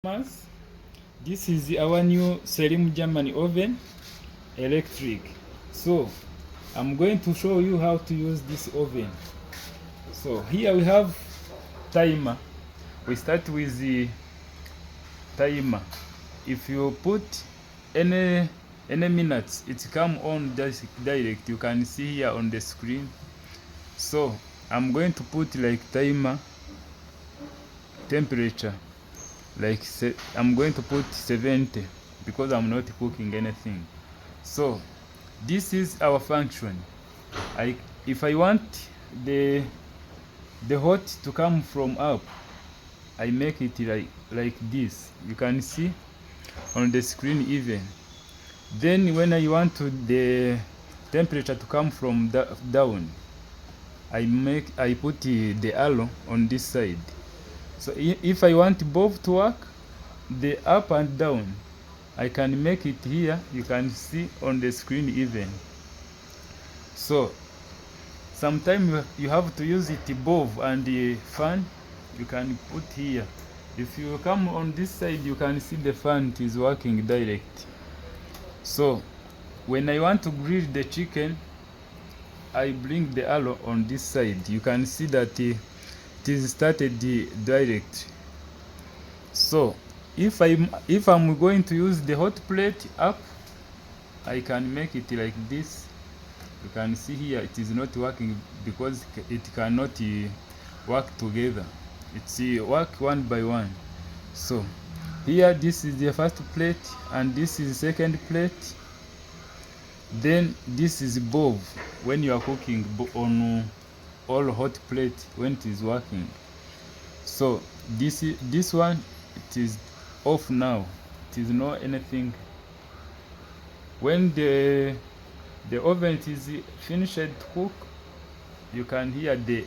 Customers, this is our new Selim Germany oven electric. So I'm going to show you how to use this oven. So here we have timer. We start with the timer. If you put any minutes, it come on direct. You can see here on the screen. So I'm going to put like timer temperature, like I'm going to put 70 because I'm not cooking anything. So this is our function. If I want the hot to come from up, I make it like this. You can see on the screen even. Then when I want the temperature to come from down, I put the arrow on this side. So if I want both to work, the up and down, I can make it here. You can see on the screen even. So sometimes you have to use it above, and the fan you can put here. If you come on this side, you can see the fan is working direct. So when I want to grill the chicken, I bring the arrow on this side. You can see that it is started direct. So if I'm going to use the hot plate up, I can make it like this. You can see here it is not working because it cannot work together. It's work one by one. So here this is the first plate and this is the second plate. Then this is above when you are cooking on all hot plate when it is working. So this one, it is off now. It is not anything. When the oven is finished to cook, you can hear the